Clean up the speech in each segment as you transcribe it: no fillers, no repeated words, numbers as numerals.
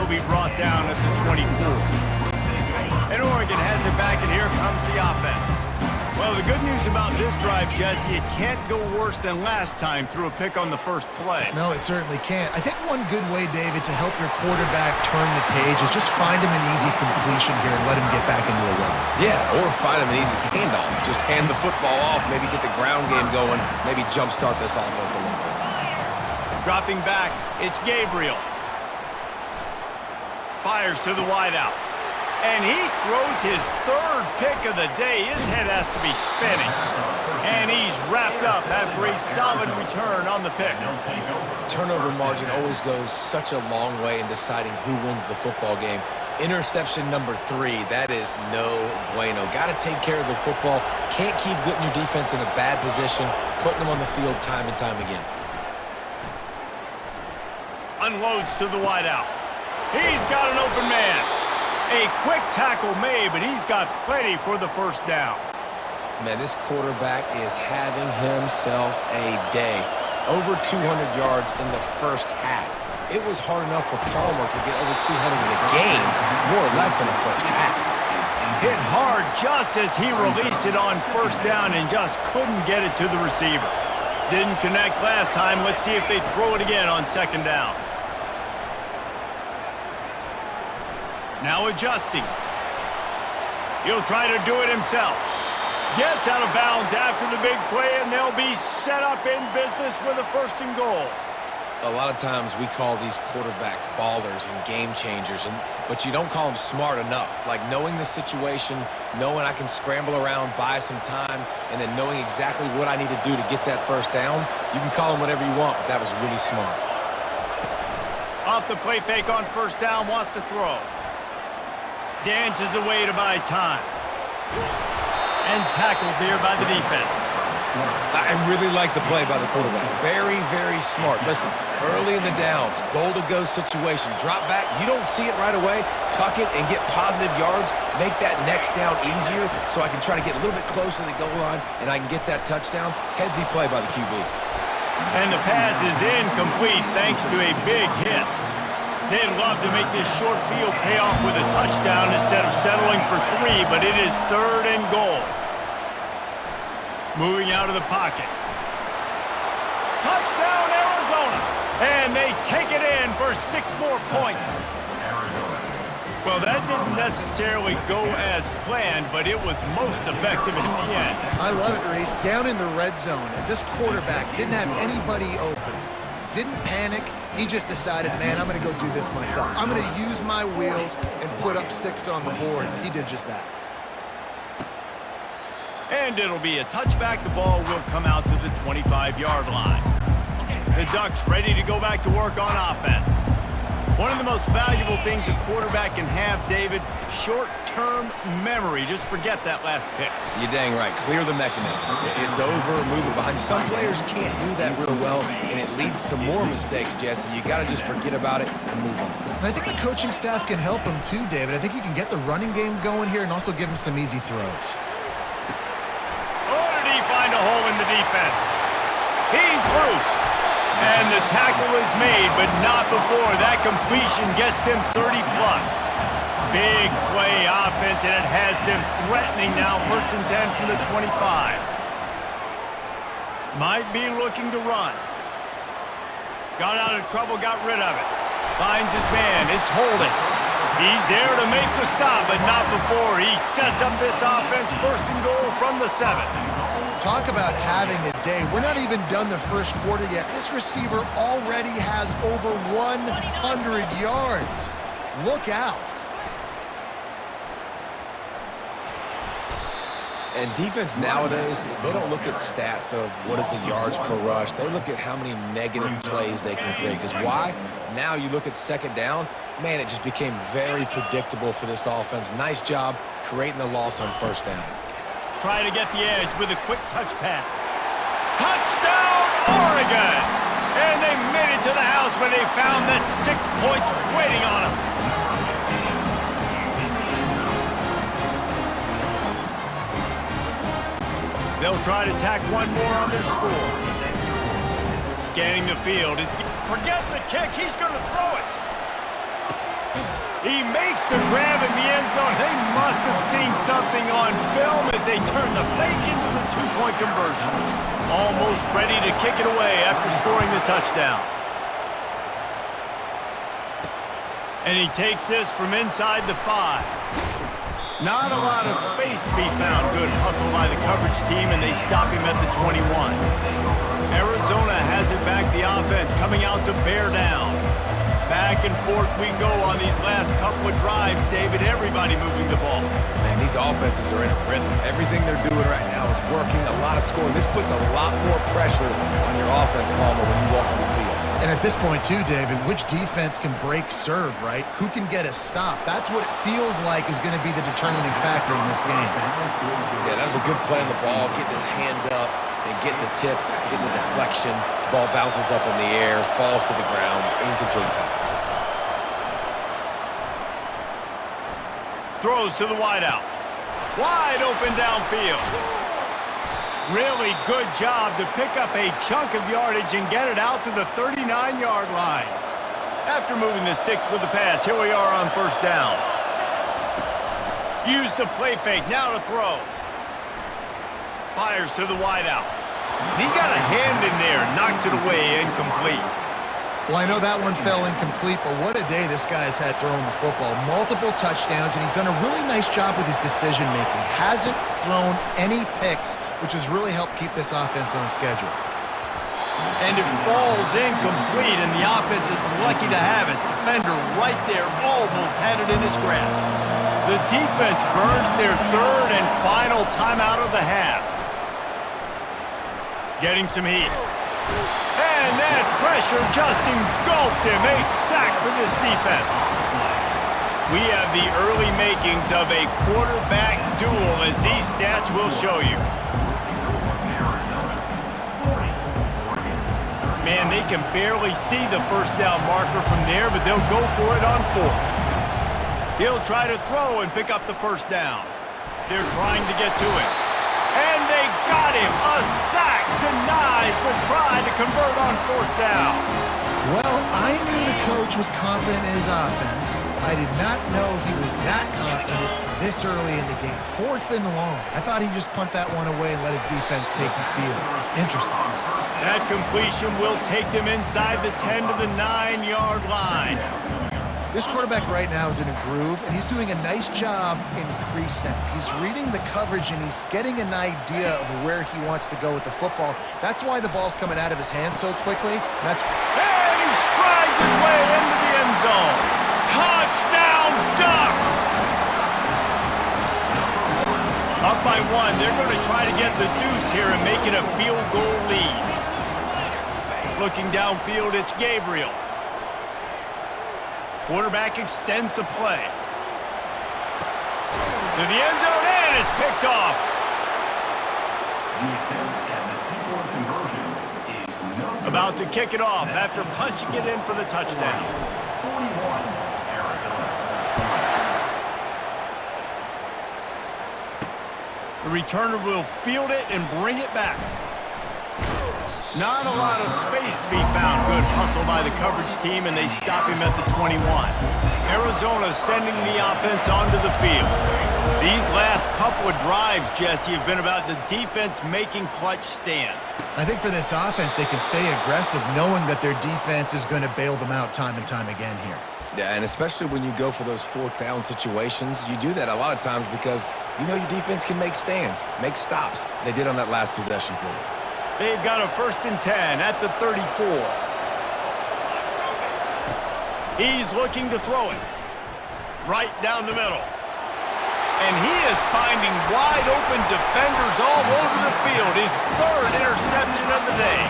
he'll be brought down at the 24. And Oregon has it back, and here comes the offense. Well, the good news about this drive, Jesse, it can't go worse than last time through a pick on the first play. No, it certainly can't. I think one good way, David, to help your quarterback turn the page is just find him an easy completion here and let him get back into a run. Yeah, or find him an easy handoff. Just hand the football off, maybe get the ground game going, maybe jumpstart this offense a little bit. Dropping back, it's Gabriel. Fires to the wideout. And he throws his third pick of the day. His head has to be spinning. And he's wrapped up after a solid return on the pick. Turnover margin always goes such a long way in deciding who wins the football game. Interception number 3, that is no bueno. Got to take care of the football. Can't keep putting your defense in a bad position, putting them on the field time and time again. Unloads to the wideout. He's got an open man. A quick tackle made, but he's got plenty for the first down. Man, this quarterback is having himself a day. Over 200 yards in the first half. It was hard enough for Palmer to get over 200 in a game, more or less in the first half. Hit hard just as he released it on first down and just couldn't get it to the receiver. Didn't connect last time. Let's see if they throw it again on second down. Now adjusting. He'll try to do it himself. Gets out of bounds after the big play, and they'll be set up in business with a first and goal. A lot of times we call these quarterbacks ballers and game changers, but you don't call them smart enough. Like knowing the situation, knowing I can scramble around, buy some time, and then knowing exactly what I need to do to get that first down. You can call them whatever you want, but that was really smart. Off the play fake on first down, wants to throw. Dances away to buy time. And tackled there by the defense. I really like the play by the quarterback. Very, very smart. Listen, early in the downs, goal-to-go situation, drop back. You don't see it right away. Tuck it and get positive yards. Make that next down easier so I can try to get a little bit closer to the goal line and I can get that touchdown. Headsy play by the QB. And the pass is incomplete thanks to a big hit. They'd love to make this short field pay off with a touchdown instead of settling for 3, but it is third and goal. Moving out of the pocket. Touchdown, Arizona! And they take it in for 6 more points. Well, that didn't necessarily go as planned, but it was most effective in the end. I love it, Reese. Down in the red zone, and this quarterback didn't have anybody open. Didn't panic. He just decided, man, I'm going to go do this myself. I'm going to use my wheels and put up 6 on the board. He did just that. And it'll be a touchback. The ball will come out to the 25-yard line. The Ducks ready to go back to work on offense. One of the most valuable things a quarterback can have, David, short-term memory. Just forget that last pick. You're dang right. Clear the mechanism. It's over, move it behind. Some players can't do that real well, and it leads to more mistakes, Jesse. You got to just forget about it and move on. And I think the coaching staff can help him too, David. I think you can get the running game going here and also give him some easy throws. Oh, did he find a hole in the defense? He's loose. And the tackle is made, but not before that completion gets them 30-plus. Big play offense, and it has them threatening now. First and 10 from the 25. Might be looking to run. Got out of trouble, got rid of it. Finds his man. It's holding. He's there to make the stop, but not before. He sets up this offense. First and goal from the 7. Talk about having a day. We're not even done the first quarter yet. This receiver already has over 100 yards. Look out. And defense nowadays, they don't look at stats of what is the yards per rush. They look at how many negative plays they can create. Because why? Now you look at second down, man, it just became very predictable for this offense. Nice job creating the loss on first down. Trying to get the edge with a quick touch pass. Touchdown, Oregon! And they made it to the house when they found that 6 points waiting on them. They'll try to tack one more on their score. Scanning the field. Forget the kick. He's going to throw it. He makes the grab in the end zone. They must have seen something on film as they turn the fake into the two-point conversion. Almost ready to kick it away after scoring the touchdown. And he takes this from inside the 5. Not a lot of space to be found. Good hustle by the coverage team, and they stop him at the 21. Arizona has it back, the offense coming out to bear down. Back and forth we go on these last couple of drives, David. Everybody moving the ball. Man, these offenses are in a rhythm. Everything they're doing right now is working. A lot of scoring. This puts a lot more pressure on your offense, Palmer, when you walk on the field. And at this point, too, David, which defense can break serve, right? Who can get a stop? That's what it feels like is going to be the determining factor in this game. Yeah, that was a good play on the ball, getting his hand up and getting the tip, getting the deflection. Ball bounces up in the air, falls to the ground, incomplete pass. Throws to the wideout. Wide open downfield. Really good job to pick up a chunk of yardage and get it out to the 39-yard line. After moving the sticks with the pass, here we are on first down. Use the play fake, now to throw. Fires to the wideout. He got a hand in there, knocks it away, incomplete. Well, I know that one fell incomplete, but what a day this guy's had throwing the football. Multiple touchdowns, and he's done a really nice job with his decision-making. Hasn't thrown any picks, which has really helped keep this offense on schedule. And it falls incomplete, and the offense is lucky to have it. Defender right there almost had it in his grasp. The defense burns their third and final timeout of the half. Getting some heat. And that pressure just engulfed him. A sack for this defense. We have the early makings of a quarterback duel, as these stats will show you. Man, they can barely see the first down marker from there, but they'll go for it on 4th. He'll try to throw and pick up the first down. They're trying to get to it. And they got him. A sack denies the try to convert on 4th down. Well, I knew the coach was confident in his offense. I did not know he was that confident this early in the game. 4th and long. I thought he'd just punt that one away and let his defense take the field. Interesting. That completion will take them inside the 10 to the 9-yard line. This quarterback right now is in a groove, and he's doing a nice job in pre-snap. He's reading the coverage, and he's getting an idea of where he wants to go with the football. That's why the ball's coming out of his hands so quickly. And he strides his way into the end zone. Touchdown, Ducks! Up by 1. They're going to try to get the deuce here and make it a field goal lead. Looking downfield, it's Gabriel. Quarterback extends the play. To the end zone, and it's picked off. About to kick it off after punching it in for the touchdown. The returner will field it and bring it back. Not a lot of space to be found. Good hustle by the coverage team, and they stop him at the 21. Arizona sending the offense onto the field. These last couple of drives, Jesse, have been about the defense making clutch stand. I think for this offense, they can stay aggressive knowing that their defense is going to bail them out time and time again here. Yeah, and especially when you go for those 4th down situations, you do that a lot of times because you know your defense can make stands, make stops. They did on that last possession for you. They've got a 1st and 10 at the 34. He's looking to throw it. Right down the middle. And he is finding wide open defenders all over the field. His 3rd interception of the day.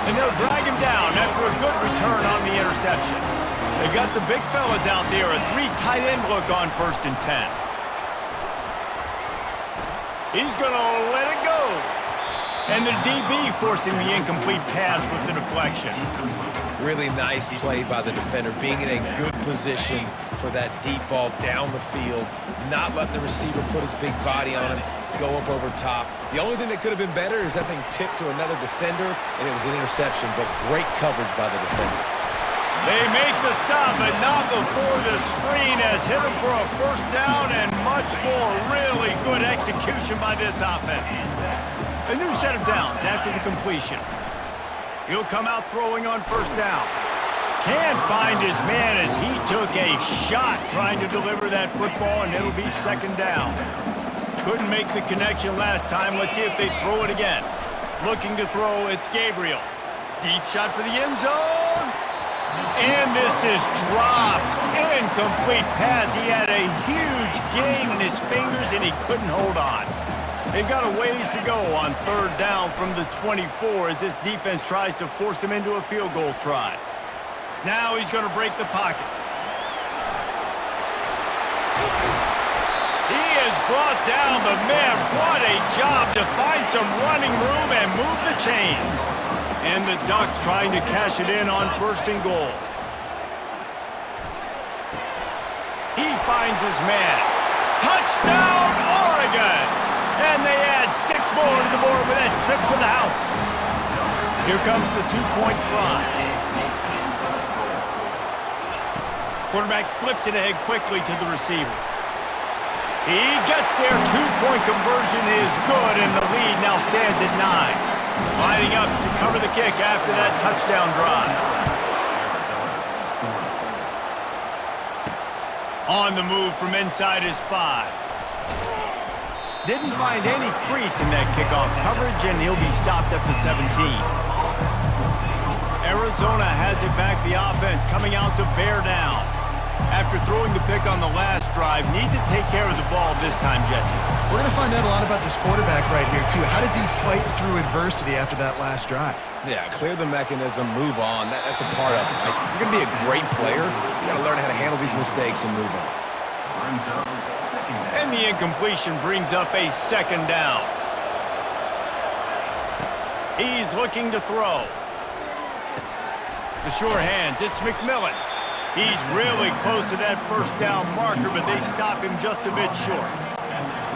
And they'll drag him down after a good return on the interception. They've got the big fellas out there. A 3 tight end look on 1st and 10. He's going to let it go. And the DB forcing the incomplete pass with the deflection. Really nice play by the defender, being in a good position for that deep ball down the field, not letting the receiver put his big body on him, go up over top. The only thing that could have been better is that thing tipped to another defender, and it was an interception, but great coverage by the defender. They make the stop, but not before the screen has hit him for a first down and much more. Really good execution by this offense. A new set of downs after the completion. He'll come out throwing on first down. Can't find his man as he took a shot trying to deliver that football, and it'll be second down. Couldn't make the connection last time. Let's see if they throw it again. Looking to throw, it's Gabriel. Deep shot for the end zone. And this is dropped. Incomplete pass. He had a huge gain in his fingers, and he couldn't hold on. They've got a ways to go on third down from the 24 as this defense tries to force him into a field goal try. Now he's going to break the pocket. He is brought down, but man, what a job to find some running room and move the chains. And the Ducks trying to cash it in on first and goal. He finds his man. Touchdown, Oregon! And they add 6 more to the board with that trip to the house. Here comes the two-point try. Quarterback flips it ahead quickly to the receiver. He gets there. Two-point conversion is good, and the lead now stands at 9. Lining up to cover the kick after that touchdown drive. On the move from inside his 5. Didn't find any crease in that kickoff coverage, and he'll be stopped at the 17. Arizona has it back. The offense coming out to bear down. After throwing the pick on the last drive, need to take care of the ball this time, Jesse. We're going to find out a lot about this quarterback right here, too. How does he fight through adversity after that last drive? Yeah, clear the mechanism, move on. That's a part of it. Right? If you're going to be a great player, you got to learn how to handle these mistakes and move on. And the incompletion brings up a second down. He's looking to throw. The sure hands, it's McMillan. He's really close to that first down marker, but they stop him just a bit short.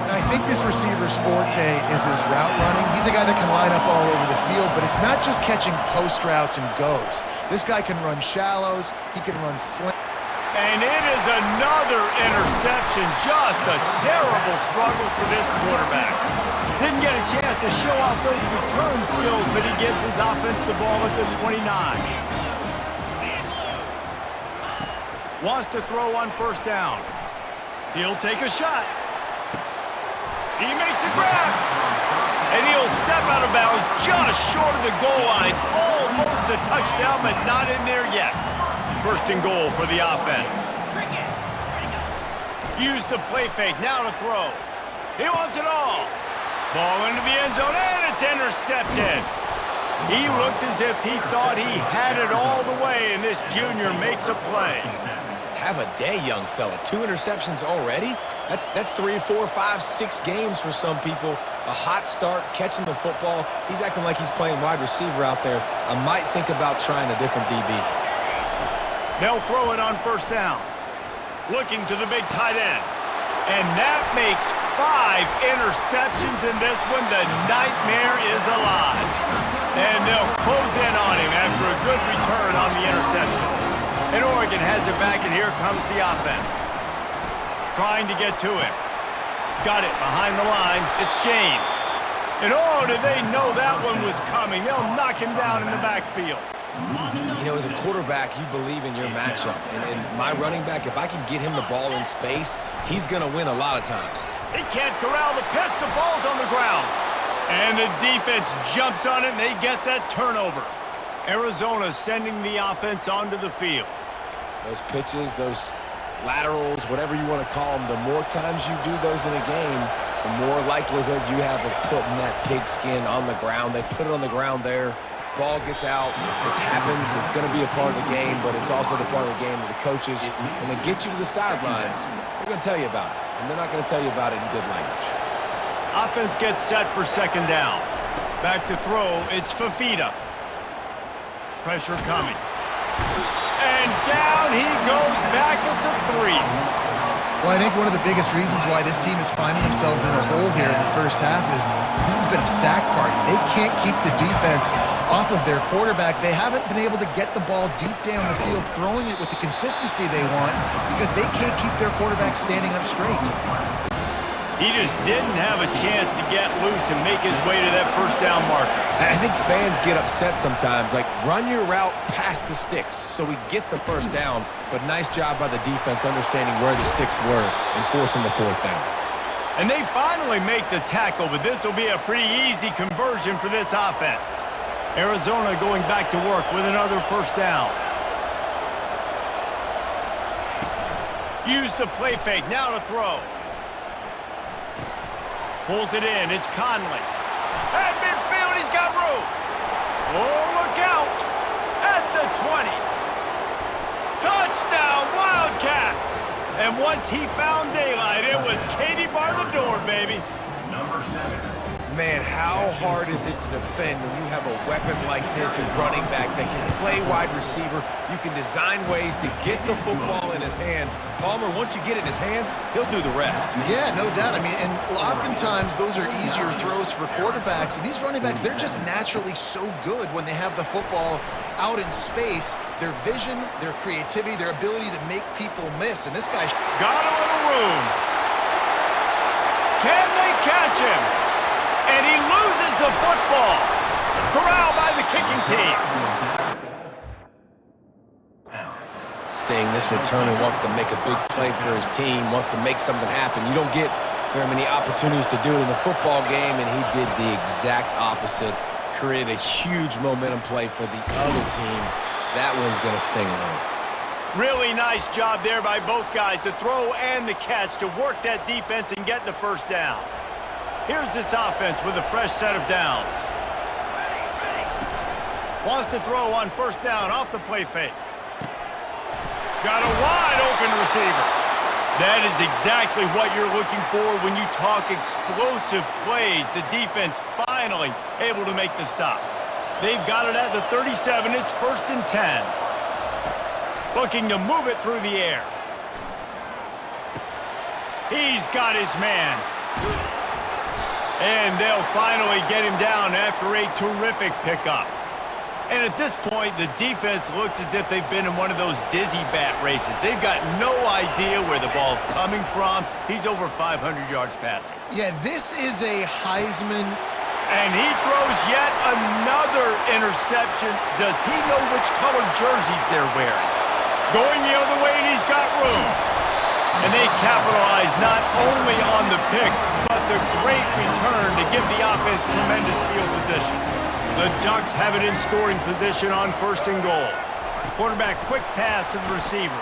And I think this receiver's forte is his route running. He's a guy that can line up all over the field, but it's not just catching post routes and goes. This guy can run shallows. He can run slant. And it is another interception. Just a terrible struggle for this quarterback. Didn't get a chance to show off those return skills, but he gives his offense the ball at the 29. Wants to throw on first down. He'll take a shot. He makes a grab. And he'll step out of bounds just short of the goal line. Almost a touchdown, but not in there yet. First and goal for the offense. Use the play fake, now to throw. He wants it all. Ball into the end zone, and it's intercepted. He looked as if he thought he had it all the way, and this junior makes a play. Have a day, young fella. 2 interceptions already? That's 3, 4, 5, 6 games for some people. A hot start, catching the football. He's acting like he's playing wide receiver out there. I might think about trying a different DB. They'll throw it on first down. Looking to the big tight end. And that makes 5 interceptions in this one. The nightmare is alive. And they'll close in on him after a good return on the interception. And Oregon has it back, and here comes the offense. Trying to get to him. Got it behind the line. It's James. And oh, did they know that one was coming. They'll knock him down in the backfield. You know, as a quarterback, you believe in your matchup. And my running back, if I can get him the ball in space, he's going to win a lot of times. He can't corral the pitch. The ball's on the ground. And the defense jumps on it, and they get that turnover. Arizona sending the offense onto the field. Those pitches, those laterals, whatever you want to call them, the more times you do those in a game, the more likelihood you have of putting that pigskin on the ground. They put it on the ground there. Ball gets out. It happens. It's going to be a part of the game, but it's also the part of the game of the coaches. When they get you to the sidelines, they're going to tell you about it, and they're not going to tell you about it in good language. Offense gets set for second down. Back to throw. It's Fafita. Pressure coming. And down he goes back at the 3. Well, I think one of the biggest reasons why this team is finding themselves in a hole here in the first half is this has been a sack party. They can't keep the defense off of their quarterback. They haven't been able to get the ball deep down the field, throwing it with the consistency they want because they can't keep their quarterback standing up straight. He just didn't have a chance to get loose and make his way to that first down marker. I think fans get upset sometimes, like run your route past the sticks so we get the first down, but nice job by the defense understanding where the sticks were and forcing the fourth down. And they finally make the tackle, but this will be a pretty easy conversion for this offense. Arizona going back to work with another first down. Use the play fake, now to throw. Pulls it in, it's Conley. At midfield, he's got room. Oh, look out. At the 20. Touchdown, Wildcats. And once he found daylight, it was Katie bar the door, baby. Number 7. Man, how hard is it to defend when you have a weapon like this, a running back that can play wide receiver? You can design ways to get the football in his hand. Palmer, once you get it in his hands, he'll do the rest. Yeah, no doubt. I mean, and oftentimes those are easier throws for quarterbacks. And these running backs, they're just naturally so good when they have the football out in space. Their vision, their creativity, their ability to make people miss. And this guy got a little room. Can they catch him? And he loses the football. Corralled by the kicking team. Staying this returner wants to make a big play for his team, wants to make something happen. You don't get very many opportunities to do it in a football game, and he did the exact opposite. Created a huge momentum play for the other team. That one's going to sting a little. Really nice job there by both guys to throw and the catch to work that defense and get the first down. Here's this offense with a fresh set of downs. Wants to throw on first down off the play fake. Got a wide open receiver. That is exactly what you're looking for when you talk explosive plays. The defense finally able to make the stop. They've got it at the 37. It's 1st and 10. Looking to move it through the air. He's got his man. And they'll finally get him down after a terrific pickup. And at this point, the defense looks as if they've been in one of those dizzy bat races. They've got no idea where the ball's coming from. He's over 500 yards passing. Yeah, this is a Heisman. And he throws yet another interception. Does he know which color jerseys they're wearing? Going the other way, and he's got room. And they capitalize not only on the pick, but the great return to give the offense tremendous field position. The Ducks have it in scoring position on 1st and goal. Quarterback quick pass to the receiver.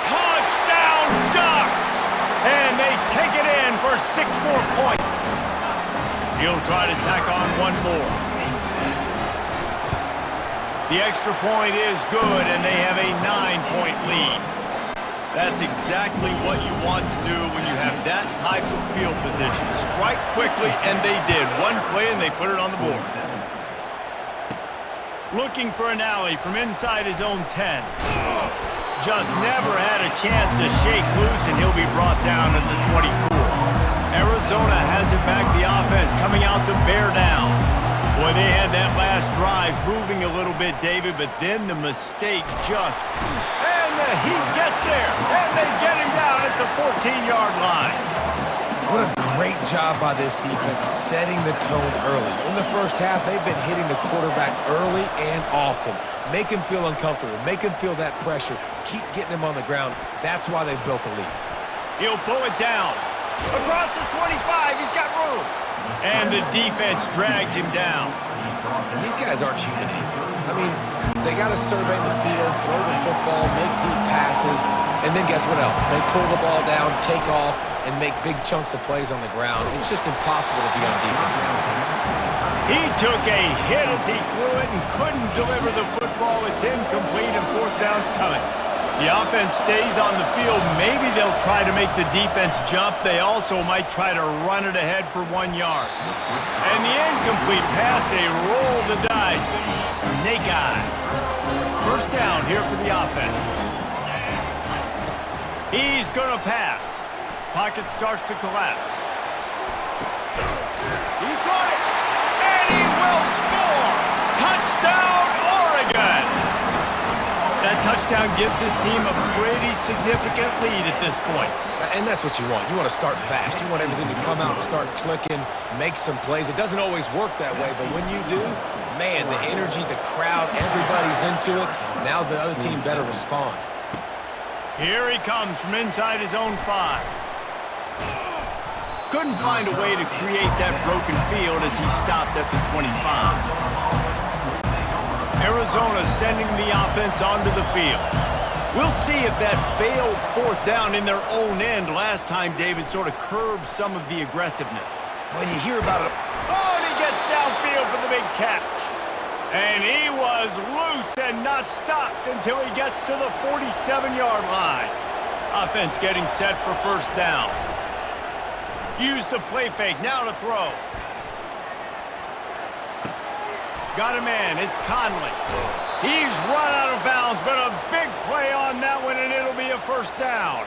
Touchdown Ducks! And they take it in for 6 more points. He'll try to tack on one more. The extra point is good, and they have a 9-point lead. That's exactly what you want to do when you have that type of field position. Strike quickly, and they did. One play, and they put it on the board. Looking for an alley from inside his own 10. Just never had a chance to shake loose, and he'll be brought down at the 24. Arizona has it back, the offense coming out to bear down. Boy, they had that last drive moving a little bit, David, but then the mistake just... And the Heat gets there, and they get him down at the 14-yard line. What a great job by this defense setting the tone early. In the first half, they've been hitting the quarterback early and often. Make him feel uncomfortable, make him feel that pressure, keep getting him on the ground. That's why they've built a lead. He'll pull it down. Across the 25, he's got room. And the defense drags him down. These guys aren't human either. I mean, they got to survey the field, throw the football, make deep passes, and then guess what else? They pull the ball down, take off, and make big chunks of plays on the ground. It's just impossible to be on defense nowadays. He took a hit as he threw it and couldn't deliver the football. It's incomplete, and 4th down's coming. The offense stays on the field. Maybe they'll try to make the defense jump. They also might try to run it ahead for 1 yard. And the incomplete pass, they roll the dice. Snake eyes. First down here for the offense. He's going to pass. Pocket starts to collapse. He caught it. And he touchdown gives his team a pretty significant lead at this point. And that's what you want. You want to start fast. You want everything to come out and start clicking, make some plays. It doesn't always work that way, but when you do, man, the energy, the crowd, everybody's into it. Now the other team better respond. Here he comes from inside his own 5. Couldn't find a way to create that broken field as he stopped at the 25. Arizona sending the offense onto the field. We'll see if that failed 4th down in their own end last time David sort of curbed some of the aggressiveness. When you hear about it... Oh, and he gets downfield for the big catch. And he was loose and not stopped until he gets to the 47-yard line. Offense getting set for 1st down. Use the play fake, now to throw. Got a man, it's Conley. He's run out of bounds, but a big play on that one, and it'll be a 1st down.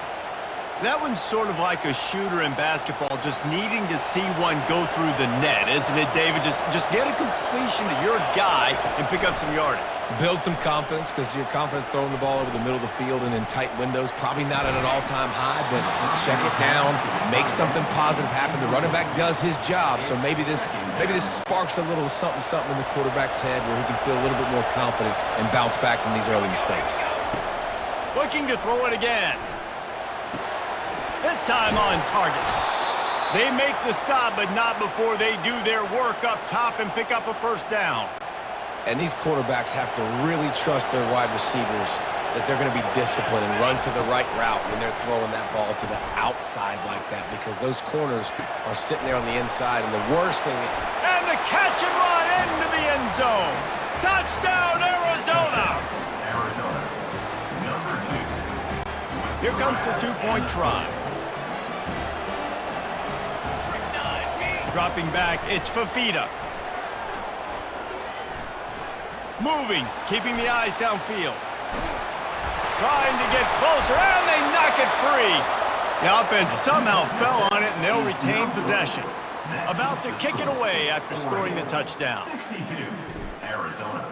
That one's sort of like a shooter in basketball, just needing to see one go through the net, isn't it, David? Just get a completion to your guy and pick up some yardage. Build some confidence, because your confidence throwing the ball over the middle of the field and in tight windows, probably not at an all-time high, but check it down, make something positive happen. The running back does his job, so maybe this sparks a little something in the quarterback's head where he can feel a little bit more confident and bounce back from these early mistakes. Looking to throw it again. This time on target. They make the stop, but not before they do their work up top and pick up a 1st down. And these quarterbacks have to really trust their wide receivers that they're going to be disciplined and run to the right route when they're throwing that ball to the outside like that, because those corners are sitting there on the inside, and the worst thing... And the catch and run into the end zone. Touchdown, Arizona! Here comes the 2-point try. Dropping back, it's Fafita. Moving, keeping the eyes downfield. Trying to get closer, and they knock it free. The offense somehow fell on it, and they'll retain possession. About to kick it away after scoring the touchdown. 62, Arizona.